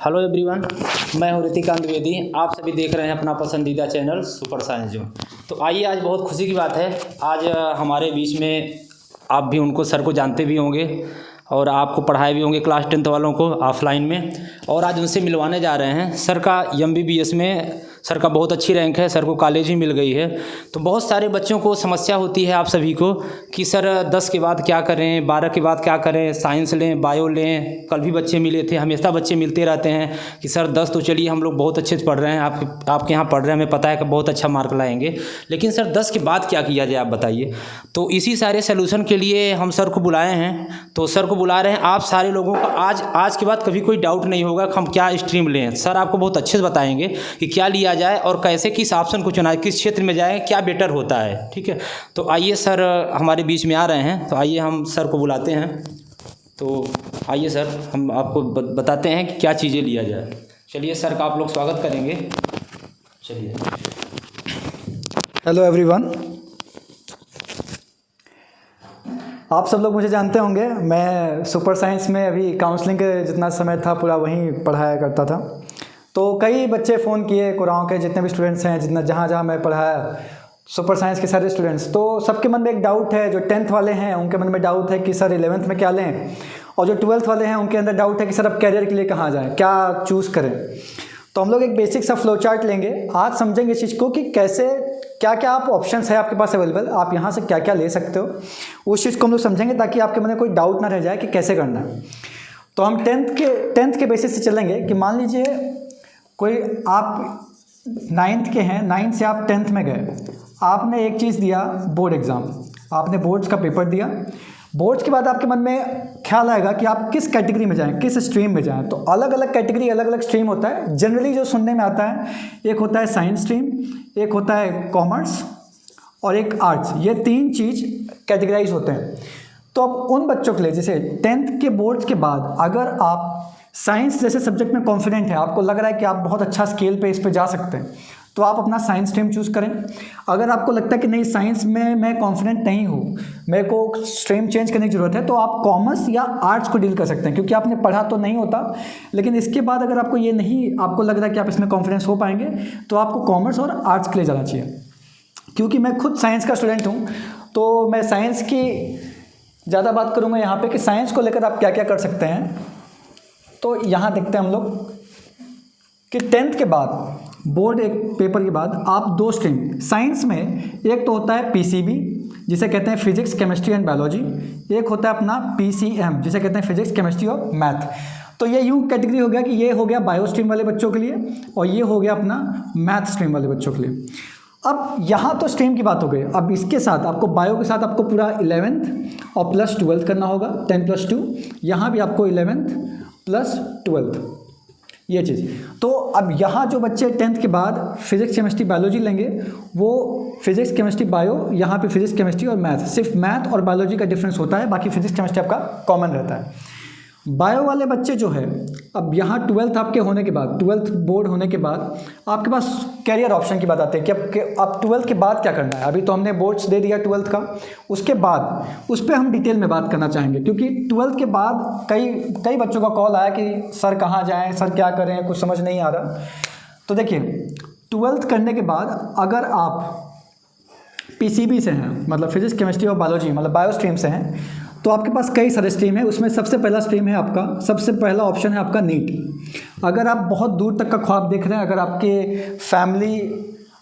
Hello everyone, मैं हूँ ऋतिकांत द्विवेदी। आप सभी देख रहे हैं अपना पसंदीदा चैनल सुपर साइंस जोन। तो आइए, आज बहुत खुशी की बात है, आज हमारे बीच में आप भी उनको सर को जानते भी होंगे और आपको पढ़ाए भी होंगे क्लास 10th वालों को ऑफलाइन में, और आज उनसे मिलवाने जा रहे हैं। सर का MBBS में सर का बहुत अच्छी रैंक है, सर को कॉलेज ही मिल गई है। तो बहुत सारे बच्चों को समस्या होती है आप सभी को कि सर 10 के बाद क्या करें, 12 के बाद क्या करें, साइंस लें, बायो लें। कल भी बच्चे मिले थे, हमेशा बच्चे मिलते रहते हैं कि सर 10 तो चलिए हम लोग बहुत अच्छे से पढ़ रहे हैं, आपके यहाँ पढ़ रहे हैं, हमें पता है कि बहुत अच्छा मार्क लाएंगे, लेकिन सर 10 के बाद क्या किया जाए आप बताइए। तो इसी सारे सोल्यूशन के लिए हम सर को बुलाए हैं। तो सर को बुला रहे हैं, आप सारे लोगों का आज के बाद कभी कोई डाउट नहीं होगा कि हम क्या स्ट्रीम लें। सर आपको बहुत अच्छे से बताएंगे कि क्या लिया जाए और कैसे, किस ऑप्शन को चुना, किस क्षेत्र में जाए, क्या बेटर होता है। ठीक है, तो आइए, सर हमारे बीच में आ रहे हैं, तो आइए हम सर को बुलाते हैं। तो आइए सर, हम आपको बताते हैं कि क्या चीज़ें लिया जाए। चलिए सर का आप लोग स्वागत करेंगे। चलिए। हेलो एवरीवन, आप सब लोग मुझे जानते होंगे। मैं सुपर साइंस में अभी काउंसलिंग के जितना समय था पूरा वहीं पढ़ाया करता था। तो कई बच्चे फ़ोन किए, कुराओं के जितने भी स्टूडेंट्स हैं, जितना जहाँ मैं पढ़ाया, सुपर साइंस के सारे स्टूडेंट्स। तो सबके मन में एक डाउट है, जो 10th वाले हैं उनके मन में डाउट है कि सर 11th में क्या लें, और जो 12th वाले हैं उनके अंदर डाउट है कि सर अब कैरियर के लिए कहाँ जाएँ, क्या चूज़ करें। तो हम लोग एक बेसिक सा फ्लो चार्ट लेंगे, आज समझेंगे इस चीज़ को कि कैसे, क्या क्या आप ऑप्शंस है आपके पास अवेलेबल, आप यहाँ से क्या क्या ले सकते हो, उस चीज़ को हम लोग समझेंगे ताकि आपके मन में कोई डाउट ना रह जाए कि कैसे करना है। तो हम 10th के बेसिस से चलेंगे कि मान लीजिए कोई आप 9th के हैं, 9th से आप 10th में गए, आपने एक चीज़ दिया बोर्ड एग्ज़ाम, आपने बोर्ड्स का पेपर दिया। बोर्ड्स के बाद आपके मन में ख्याल आएगा कि आप किस कैटेगरी में जाएं, किस स्ट्रीम में जाएं। तो अलग अलग कैटेगरी, अलग अलग स्ट्रीम होता है। जनरली जो सुनने में आता है, एक होता है साइंस स्ट्रीम, एक होता है कॉमर्स और एक आर्ट्स। ये 3 चीज़ कैटेगराइज होते हैं। तो अब उन बच्चों के लिए, जैसे 10th के बोर्ड्स के बाद अगर आप साइंस जैसे सब्जेक्ट में कॉन्फिडेंट है, आपको लग रहा है कि आप बहुत अच्छा स्केल पे इस पे जा सकते हैं, तो आप अपना साइंस स्ट्रीम चूज़ करें। अगर आपको लगता है कि नहीं, साइंस में मैं कॉन्फिडेंट नहीं हूँ, मेरे को स्ट्रीम चेंज करने की ज़रूरत है, तो आप कॉमर्स या आर्ट्स को डील कर सकते हैं, क्योंकि आपने पढ़ा तो नहीं होता, लेकिन इसके बाद अगर आपको ये नहीं, आपको लग रहा है कि आप इसमें कॉन्फिडेंस हो पाएंगे, तो आपको कॉमर्स और आर्ट्स के लिए जाना चाहिए। क्योंकि मैं खुद साइंस का स्टूडेंट हूँ, तो मैं साइंस की ज़्यादा बात करूँगा यहाँ पर कि साइंस को लेकर आप क्या क्या कर सकते हैं। तो यहाँ देखते हैं हम लोग कि 10th के बाद, बोर्ड एक पेपर के बाद आप 2 स्ट्रीम साइंस में, एक तो होता है PCB जिसे कहते हैं फिजिक्स केमिस्ट्री एंड बायोलॉजी, एक होता है अपना PCM जिसे कहते हैं फिजिक्स केमिस्ट्री और मैथ। तो ये यूँ कैटेगरी हो गया कि ये हो गया बायो स्ट्रीम वाले बच्चों के लिए और ये हो गया अपना मैथ स्ट्रीम वाले बच्चों के लिए। अब यहाँ तो स्ट्रीम की बात हो गई। अब इसके साथ आपको बायो के साथ आपको पूरा 11th और प्लस 12th करना होगा, 10+2। यहाँ भी आपको 11th प्लस 12th, ये चीज़। तो अब यहाँ जो बच्चे 10th के बाद फिजिक्स केमिस्ट्री बायोलॉजी लेंगे, वो फिजिक्स केमिस्ट्री बायो, यहाँ पे फिजिक्स केमिस्ट्री और मैथ, सिर्फ मैथ और बायोलॉजी का डिफरेंस होता है, बाकी फिजिक्स केमिस्ट्री आपका कॉमन रहता है। बायो वाले बच्चे जो है, अब यहाँ 12th आपके होने के बाद, 12th बोर्ड होने के बाद आपके पास कैरियर ऑप्शन की बात आती है कि अब 12th के बाद क्या करना है। अभी तो हमने बोर्ड्स दे दिया 12th का, उसके बाद उस पर हम डिटेल में बात करना चाहेंगे, क्योंकि 12th के बाद कई बच्चों का कॉल आया कि सर कहाँ जाएँ, सर क्या करें, कुछ समझ नहीं आ रहा। तो देखिए, 12th करने के बाद अगर आप PCB से हैं, मतलब फिजिक्स केमिस्ट्री और बायोलॉजी, मतलब बायो स्ट्रीम से हैं, तो आपके पास कई सारे स्ट्रीम है। उसमें सबसे पहला स्ट्रीम है आपका, सबसे पहला ऑप्शन है आपका नीट। अगर आप बहुत दूर तक का ख्वाब देख रहे हैं, अगर आपके फैमिली,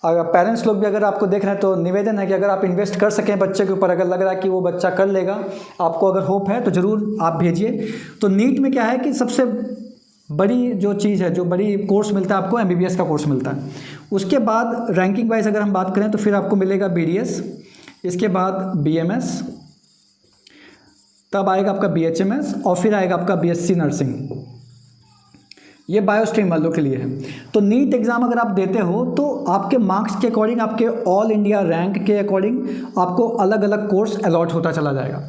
अगर पेरेंट्स लोग भी अगर आपको देख रहे हैं, तो निवेदन है कि अगर आप इन्वेस्ट कर सकें बच्चे के ऊपर, अगर लग रहा है कि वो बच्चा कर लेगा, आपको अगर होप है, तो ज़रूर आप भेजिए। तो नीट में क्या है कि सबसे बड़ी जो चीज़ है, जो बड़ी कोर्स मिलता है आपको, MBBS का कोर्स मिलता है। उसके बाद रैंकिंग वाइज अगर हम बात करें तो फिर आपको मिलेगा BDS, इसके बाद BMS, तब आएगा आपका BHMS और फिर आएगा आपका BSc नर्सिंग। ये बायो स्ट्रीम वालों के लिए है। तो नीट एग्ज़ाम अगर आप देते हो तो आपके मार्क्स के अकॉर्डिंग, आपके ऑल इंडिया रैंक के अकॉर्डिंग आपको अलग अलग कोर्स अलॉट होता चला जाएगा।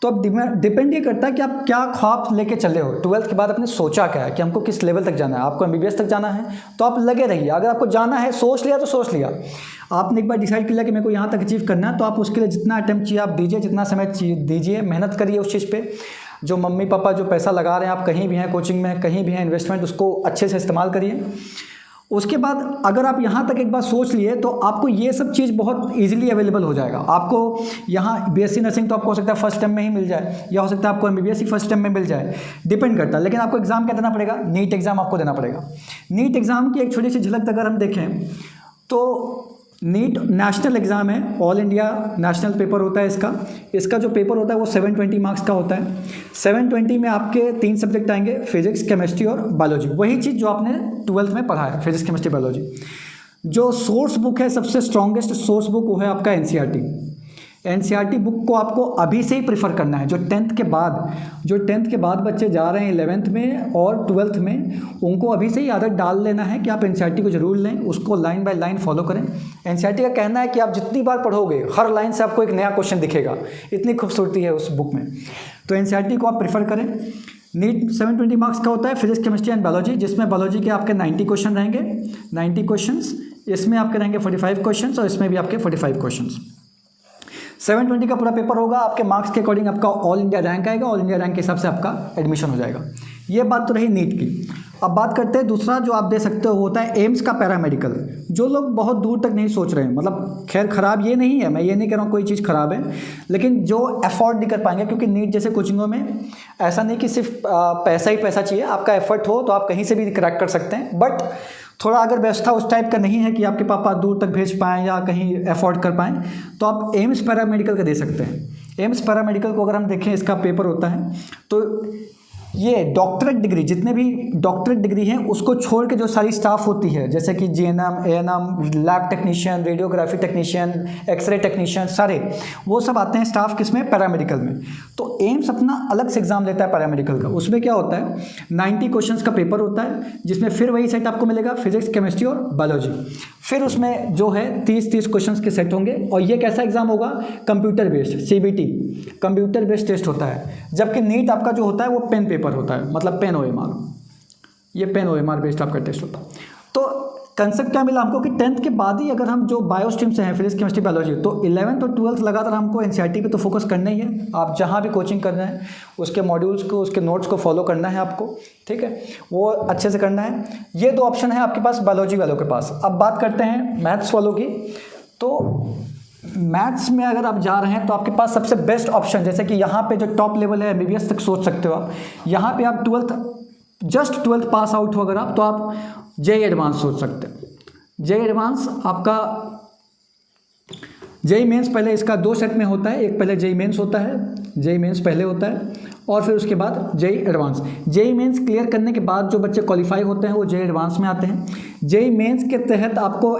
तो अब डिपेंड ये करता है कि आप क्या ख्वाब लेके चले हो। 12th के बाद आपने सोचा क्या है कि हमको किस लेवल तक जाना है। आपको MBBS तक जाना है तो आप लगे रहिए। अगर आपको जाना है, सोच लिया तो सोच लिया, आपने एक बार डिसाइड कर लिया कि मेरे को यहाँ तक अचीव करना है, तो आप उसके लिए जितना अटेम्प्ट चाहिए आप दीजिए, जितना समय दीजिए, मेहनत करिए उस चीज़ पे। जो मम्मी पापा जो पैसा लगा रहे हैं, आप कहीं भी हैं, कोचिंग में कहीं भी हैं, इन्वेस्टमेंट उसको अच्छे से इस्तेमाल करिए। उसके बाद अगर आप यहाँ तक एक बार सोच लिए तो आपको ये सब चीज़ बहुत इजीली अवेलेबल हो जाएगा। आपको यहाँ बीएससी नर्सिंग तो आपको हो सकता है फर्स्ट टाइम में ही मिल जाए, या हो सकता है आपको एमबीबीएस ही फर्स्ट टाइम में मिल जाए, डिपेंड करता है। लेकिन आपको एग्ज़ाम क्या देना पड़ेगा? नीट एग्ज़ाम आपको देना पड़ेगा। नीट एग्ज़ाम की एक छोटी सी झलक अगर हम देखें तो नीट नेशनल एग्ज़ाम है, ऑल इंडिया नेशनल पेपर होता है इसका जो पेपर होता है वो 720 मार्क्स का होता है। 720 में आपके 3 सब्जेक्ट आएंगे, फिजिक्स, केमिस्ट्री और बायोलॉजी। वही चीज़ जो आपने 12th में पढ़ा है, फिजिक्स, केमिस्ट्री, बायोलॉजी। जो सोर्स बुक है, सबसे स्ट्रॉन्गेस्ट सोर्स बुक वो है आपका एनसीईआरटी बुक को आपको अभी से ही प्रीफर करना है। जो टेंथ के बाद बच्चे जा रहे हैं 11th में और 12th में, उनको अभी से ही आदत डाल लेना है कि आप एनसीईआरटी को ज़रूर लें, उसको लाइन बाय लाइन फॉलो करें। एनसीईआरटी का कहना है कि आप जितनी बार पढ़ोगे हर लाइन से आपको एक नया क्वेश्चन दिखेगा, इतनी खूबसूरती है उस बुक में। तो एनसीईआरटी को आप प्रीफर करें। नीट 720 मार्क्स का होता है, फिजिक्स, केमिस्ट्री एंड बायोलॉजी, जिसमें बायोलॉजी के आपके 90 क्वेश्चन रहेंगे, 90 क्वेश्चंस। इसमें आपके रहेंगे 45 क्वेश्चंस और इसमें भी आपके 45 क्वेश्चंस। 720 का पूरा पेपर होगा, आपके मार्क्स के अकॉर्डिंग आपका ऑल इंडिया रैंक आएगा, ऑल इंडिया रैंक के हिसाब से आपका एडमिशन हो जाएगा। ये बात तो रही नीट की। अब बात करते हैं दूसरा जो आप दे सकते हो, होता है एम्स का पैरामेडिकल। जो लोग बहुत दूर तक नहीं सोच रहे हैं, मतलब खैर ख़राब ये नहीं है, मैं ये नहीं कह रहा हूँ कोई चीज़ ख़राब है, लेकिन जो अफोर्ड नहीं कर पाएंगे, क्योंकि नीट जैसे कोचिंगों में ऐसा नहीं कि सिर्फ पैसा ही पैसा चाहिए, आपका एफर्ट हो तो आप कहीं से भी क्रैक कर सकते हैं। बट थोड़ा अगर व्यवस्था उस टाइप का नहीं है कि आपके पापा दूर तक भेज पाएँ या कहीं अफोर्ड कर पाएँ, तो आप एम्स पैरामेडिकल का दे सकते हैं। एम्स पैरामेडिकल को अगर हम देखें, इसका पेपर होता है तो ये डॉक्टरेट डिग्री, जितने भी डॉक्टरेट डिग्री हैं उसको छोड़ के जो सारी स्टाफ होती है, जैसे कि GNM, ANM, lab technician, radiography technician, x ray technician, सारे वो सब आते हैं स्टाफ किसमें? पैरामेडिकल में। तो एम्स अपना अलग से एग्जाम लेता है पैरामेडिकल का। उसमें क्या होता है, 90 क्वेश्चंस का पेपर होता है, जिसमें फिर वही सेट आपको मिलेगा, फिजिक्स, केमिस्ट्री और बायोलॉजी। फिर उसमें जो है 30 क्वेश्चंस के सेट होंगे। और ये कैसा एग्जाम होगा? Computer based, CBT, computer based test होता है। जबकि नीट आपका जो होता है वो पेन पेपर होता है, मतलब पेन ओएमआर, ये पेन ओएमआर बेस्ड आपका टेस्ट होता है। तो कंसेप्ट क्या मिला हमको कि 10th के बाद ही अगर हम जो बायो स्ट्रीम से हैं, फिजिक्स, केमिस्ट्री, बायोलॉजी, तो 11th और 12th लगातार हमको एनसीईआरटी पे तो फोकस करना ही है। आप जहाँ भी कोचिंग कर रहे हैं उसके मॉड्यूल्स को, उसके नोट्स को फॉलो करना है आपको, ठीक है, वो अच्छे से करना है। ये 2 ऑप्शन है आपके पास बायोलॉजी वालों के पास। अब बात करते हैं मैथ्स वालों की। तो मैथ्स में अगर आप जा रहे हैं तो आपके पास सबसे बेस्ट ऑप्शन, जैसे कि यहाँ पे जो टॉप लेवल है एमबीबीएस तक सोच सकते हो आप। यहाँ पे आप 12th पास आउट हो अगर आप, तो आप जेई एडवांस सोच सकते हो। जेई एडवांस आपका जेई मेंस पहले इसका 2 सेट में होता है। एक पहले जेई मेंस होता है, जेई मेंस पहले होता है और फिर उसके बाद JEE advance. JEE mains clear करने के बाद जो बच्चे क्वालिफाई होते हैं वो जेई एडवांस में आते हैं। जेई मेंस के तहत आपको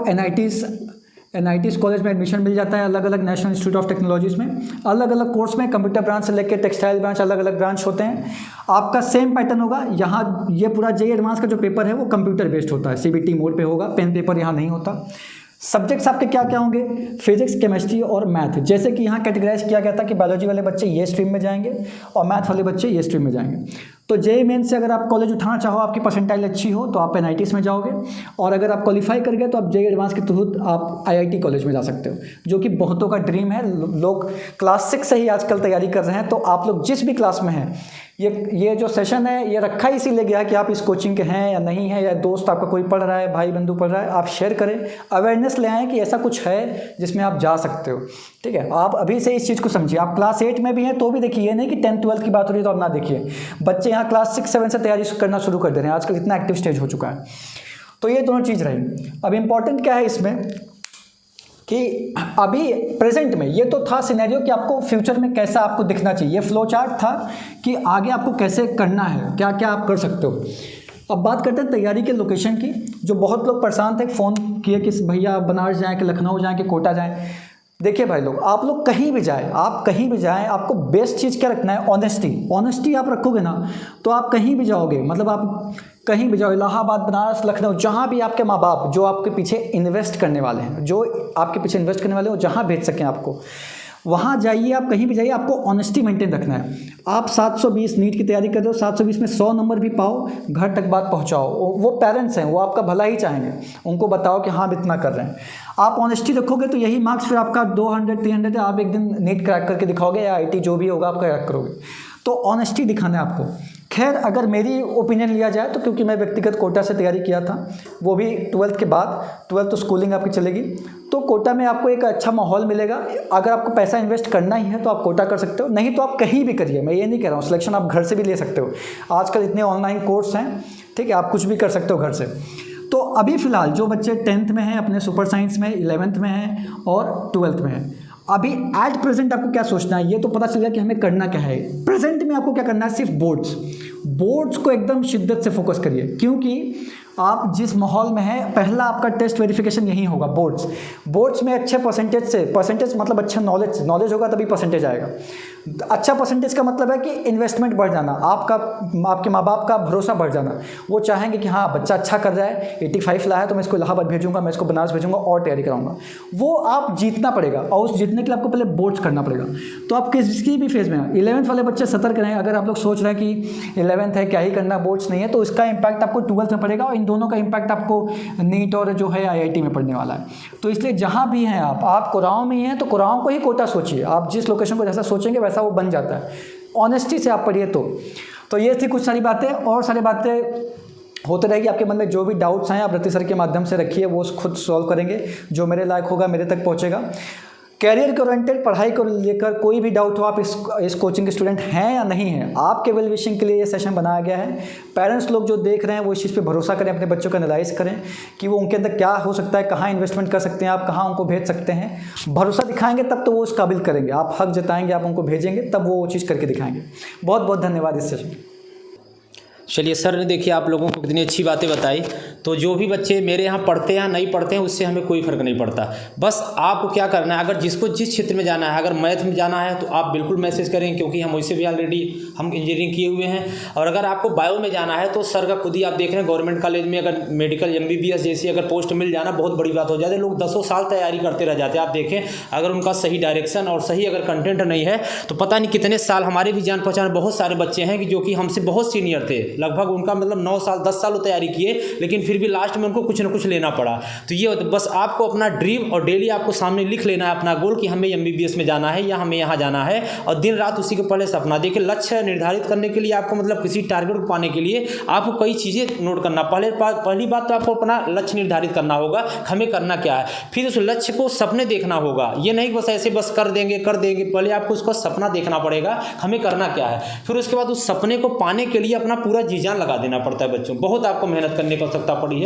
एनआईटीज़ कॉलेज में एडमिशन मिल जाता है, अलग अलग नेशनल इंस्टीट्यूट ऑफ टेक्नोलॉजीज़ में, अलग अलग कोर्स में, कंप्यूटर ब्रांच से लेकर टेक्सटाइल ब्रांच, अलग अलग ब्रांच होते हैं। आपका सेम पैटर्न होगा। यहाँ ये पूरा जेई एडवांस का जो पेपर है वो कंप्यूटर बेस्ड होता है, सीबीटी मोड पे होगा, पेन पेपर यहाँ नहीं होता। सब्जेक्ट्स आपके क्या क्या होंगे? फिजिक्स, केमिस्ट्री और मैथ। जैसे कि यहाँ कैटेगराइज किया गया था कि बायोलॉजी वाले बच्चे ये स्ट्रीम में जाएंगे और मैथ वाले बच्चे ये स्ट्रीम में जाएंगे। तो जेई मेन से अगर आप कॉलेज उठाना चाहो, आपकी परसेंटाइल अच्छी हो, तो आप एनआईटीज़ में जाओगे, और अगर आप क्वालिफाई कर गए तो आप जेई एडवांस के थ्रू आप आईआईटी कॉलेज में जा सकते हो, जो कि बहुतों का ड्रीम है। लोग क्लास 6 से ही आजकल तैयारी कर रहे हैं। तो आप लोग जिस भी क्लास में हैं, ये जो सेशन है ये रखा ही इसीलिए गया कि आप इस कोचिंग के हैं या नहीं है, या दोस्त आपका कोई पढ़ रहा है, भाई बंधु पढ़ रहा है, आप शेयर करें, अवेयरनेस ले आएँ कि ऐसा कुछ है जिसमें आप जा सकते हो। ठीक है, आप अभी से इस चीज़ को समझिए। आप क्लास 8 में भी हैं तो भी देखिए, ये नहीं कि 10th 12th की बात हो रही है तो आप ना देखिए। बच्चे यहाँ क्लास 6 7 से तैयारी करना शुरू कर दे रहे हैं, आजकल इतना एक्टिव स्टेज हो चुका है। तो ये दोनों चीज़ रही। अब इम्पॉर्टेंट क्या है इसमें कि अभी प्रेजेंट में ये तो था सिनेरियो कि आपको फ्यूचर में कैसा आपको दिखना चाहिए, ये फ्लो चार्ट था कि आगे आपको कैसे करना है, क्या क्या आप कर सकते हो। अब बात करते हैं तैयारी के लोकेशन की। जो बहुत लोग परेशान थे, फ़ोन किए कि भैया बनारस जाएँ कि लखनऊ जाएँ कि कोटा जाएँ। देखिए भाई लोग, आप लोग कहीं भी जाएँ, आप कहीं भी जाएँ, आपको बेस्ट चीज़ क्या रखना है? ऑनेस्टी आप रखोगे ना तो आप कहीं भी जाओगे, मतलब आप कहीं भी जाओ, इलाहाबाद, बनारस, लखनऊ, जहाँ भी आपके माँ बाप जो आपके पीछे इन्वेस्ट करने वाले हैं, जो आपके पीछे इन्वेस्ट करने वाले हो, जहाँ भेज सकें आपको, वहाँ जाइए। आप कहीं भी जाइए, आपको ऑनेस्टी मेंटेन रखना है। आप 720 नीट की तैयारी कर रहे हो, 720 में 100 नंबर भी पाओ, घर तक बात पहुँचाओ। वो पेरेंट्स हैं, वो आपका भला ही चाहेंगे, उनको बताओ कि हाँ हम इतना कर रहे हैं। आप ऑनेस्टी रखोगे तो यही मार्क्स फिर आपका 200 300 आप एक दिन नीट क्रैक करके दिखाओगे, या आईटी जो भी होगा आप क्रैक करोगे। तो ऑनेस्टी दिखाना है आपको। खैर अगर मेरी ओपिनियन लिया जाए तो क्योंकि मैं व्यक्तिगत कोटा से तैयारी किया था, वो भी 12th के बाद, 12th तो स्कूलिंग आपकी चलेगी, तो कोटा में आपको एक अच्छा माहौल मिलेगा। अगर आपको पैसा इन्वेस्ट करना ही है तो आप कोटा कर सकते हो, नहीं तो आप कहीं भी करिए। मैं ये नहीं कह रहा हूँ, सिलेक्शन आप घर से भी ले सकते हो, आजकल इतने ऑनलाइन कोर्स हैं, ठीक है, आप कुछ भी कर सकते हो घर से। तो अभी फ़िलहाल जो बच्चे 10th में हैं, अपने सुपर साइंस में, 11th में हैं और 12th में हैं, अभी एट प्रेजेंट आपको क्या सोचना है, ये तो पता चल गया कि हमें करना क्या है। प्रेजेंट में आपको क्या करना है, सिर्फ बोर्ड्स को एकदम शिद्दत से फोकस करिए, क्योंकि आप जिस माहौल में हैं, पहला आपका टेस्ट वेरिफिकेशन यही होगा, बोर्ड्स में अच्छे परसेंटेज मतलब अच्छा नॉलेज होगा तभी परसेंटेज आएगा। अच्छा परसेंटेज का मतलब है कि इन्वेस्टमेंट बढ़ जाना, आपके माँ बाप का भरोसा बढ़ जाना। वो चाहेंगे कि हाँ बच्चा अच्छा कर रहा है, 85 लाया तो मैं इसको इलाहाबाद भेजूंगा, मैं इसको बनारस भेजूंगा और तैयारी कराऊंगा। वो आप जीतना पड़ेगा और उस जीतने के लिए आपको पहले बोर्ड्स करना पड़ेगा। तो आप किसी भी फेज़ में हैं, 11th वाले बच्चे सतर्क रहें। अगर आप लोग सोच रहे हैं कि 11th है क्या ही करना, बोर्ड्स नहीं है, तो इसका इम्पैक्ट आपको 12th में पड़ेगा और इन दोनों का इम्पैक्ट आपको नीट और जो है IIT में पड़ने वाला है। तो इसलिए जहाँ भी हैं आप कुराओं में ही हैं तो कुराओं को ही कोटा सोचिए। आप जिस लोकेशन को जैसा सोचेंगे वैसा वो बन जाता है। ऑनेस्टी से आप पढ़िए। तो ये थी कुछ सारी बातें, और सारी बातें होते रहेगी। आपके मन में जो भी डाउट्स हैं आप रति सर के माध्यम से रखिए, वो खुद सॉल्व करेंगे। जो मेरे लायक होगा मेरे तक पहुँचेगा। कैरियर के ओरिएंटेड पढ़ाई को लेकर कोई भी डाउट हो, आप इस कोचिंग के स्टूडेंट हैं या नहीं हैं, आपके वेल विशिंग के लिए ये सेशन बनाया गया है। पेरेंट्स लोग जो देख रहे हैं वो इस चीज़ पे भरोसा करें, अपने बच्चों का एनालाइज करें कि वो उनके अंदर क्या हो सकता है, कहाँ इन्वेस्टमेंट कर सकते हैं, आप कहाँ उनको भेज सकते हैं। भरोसा दिखाएंगे तब तो वो उस काबिल करेंगे, आप हक जताएंगे, आप उनको भेजेंगे तब वो चीज़ करके दिखाएंगे। बहुत बहुत धन्यवाद इस सेशन। चलिए सर ने देखिए आप लोगों को कितनी अच्छी बातें बताई। तो जो भी बच्चे मेरे यहाँ पढ़ते हैं नहीं पढ़ते हैं उससे हमें कोई फ़र्क नहीं पड़ता। बस आपको क्या करना है, अगर जिसको जिस क्षेत्र में जाना है, अगर मैथ में जाना है तो आप बिल्कुल मैसेज करें, क्योंकि हम वैसे भी ऑलरेडी हम इंजीनियरिंग किए हुए हैं। और अगर आपको बायो में जाना है तो सर का खुद ही आप देख रहे हैं, गवर्नमेंट कॉलेज में अगर मेडिकल MBBS जैसी अगर पोस्ट मिल जाना बहुत बड़ी बात हो जाती है। लोग 10 साल तैयारी करते रह जाते हैं। आप देखें अगर उनका सही डायरेक्शन और सही अगर कंटेंट नहीं है तो पता नहीं कितने साल, हमारे भी जान पहचान बहुत सारे बच्चे हैं कि जो कि हमसे बहुत सीनियर थे, लगभग उनका मतलब 9 साल 10 साल तैयारी किए, लेकिन फिर भी लास्ट में उनको कुछ ना कुछ लेना पड़ा। तो ये बस आपको अपना ड्रीम और डेली आपको सामने लिख लेना है अपना गोल कि हमें MBBS में जाना है या हमें यहाँ जाना है, और दिन रात उसी के पहले सपना देखिए। लक्ष्य निर्धारित करने के लिए आपको मतलब किसी टारगेट को पाने के लिए आपको कई चीज़ें नोट करना। पहली बात तो आपको अपना लक्ष्य निर्धारित करना होगा, हमें करना क्या है। फिर उस लक्ष्य को सपने देखना होगा, ये नहीं बस ऐसे बस कर देंगे। पहले आपको उसका सपना देखना पड़ेगा, हमें करना क्या है। फिर उसके बाद उस सपने को पाने के लिए अपना पूरा जी जान लगा देना पड़ता है बच्चों। बहुत आपको मेहनत करने की आवश्यकता पड़ती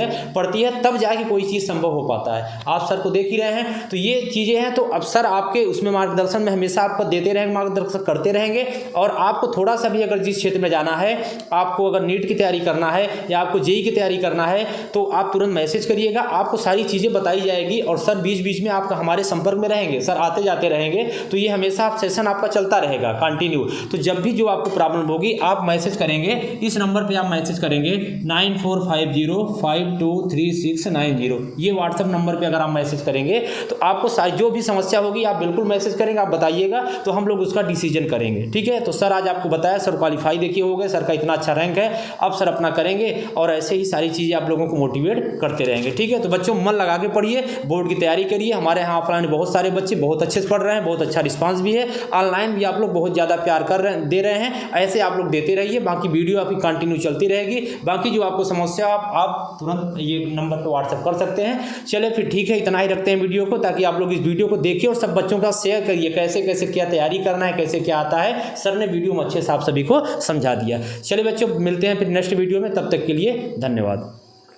है, तब जाके कोई चीज़ संभव हो पाता है। आप सर को देख ही रहे हैं, तो ये चीज़ें हैं। तो अब सर आपके उसमें मार्गदर्शन में हमेशा आपको देते रहेंगे, मार्गदर्शन करते रहेंगे। और आपको थोड़ा सा भी अगर जिस क्षेत्र में जाना है, आपको अगर नीट की तैयारी करना है या आपको JEE की तैयारी करना है तो आप तुरंत मैसेज करिएगा, आपको सारी चीज़ें बताई जाएगी। और सर बीच बीच में आपका हमारे संपर्क में रहेंगे, सर आते जाते रहेंगे। तो ये हमेशा सेशन आपका चलता रहेगा कंटिन्यू। तो जब भी जो आपको प्रॉब्लम होगी आप मैसेज करेंगे, इस नंबर पर आप मैसेज करेंगे 9450523690। ये व्हाट्सएप नंबर पे अगर आप मैसेज करेंगे तो आपको जो भी समस्या होगी आप बिल्कुल मैसेज करेंगे, आप बताइएगा तो हम लोग उसका डिसीजन करेंगे। ठीक है। तो सर आज आपको बताया, सर क्वालिफाई देखिए हो गए, सर का इतना अच्छा रैंक है। अब सर अपना करेंगे और ऐसे ही सारी चीज़ें आप लोगों को मोटिवेट करते रहेंगे। ठीक है। तो बच्चों मन लगा के पढ़िए, बोर्ड की तैयारी करिए। हमारे यहाँ ऑफलाइन बहुत सारे बच्चे बहुत अच्छे से पढ़ रहे हैं, बहुत अच्छा रिस्पांस भी है। ऑनलाइन भी आप लोग बहुत ज़्यादा प्यार दे रहे हैं, ऐसे आप लोग देते रहिए। बाकी वीडियो आपकी कंटिन्यू चलती रहेगी। बाकी जो आपको समस्या आप तुरंत ये नंबर पर व्हाट्सएप कर सकते हैं। चलिए फिर ठीक है, इतना ही रखते हैं वीडियो को, ताकि आप लोग इस वीडियो को देखिए और सब बच्चों का शेयर करिए कैसे कैसे क्या तैयारी करना है, कैसे क्या आता है। सर ने वीडियो में अच्छे से आप सभी को समझा दिया। चलिए बच्चों मिलते हैं फिर नेक्स्ट वीडियो में, तब तक के लिए धन्यवाद।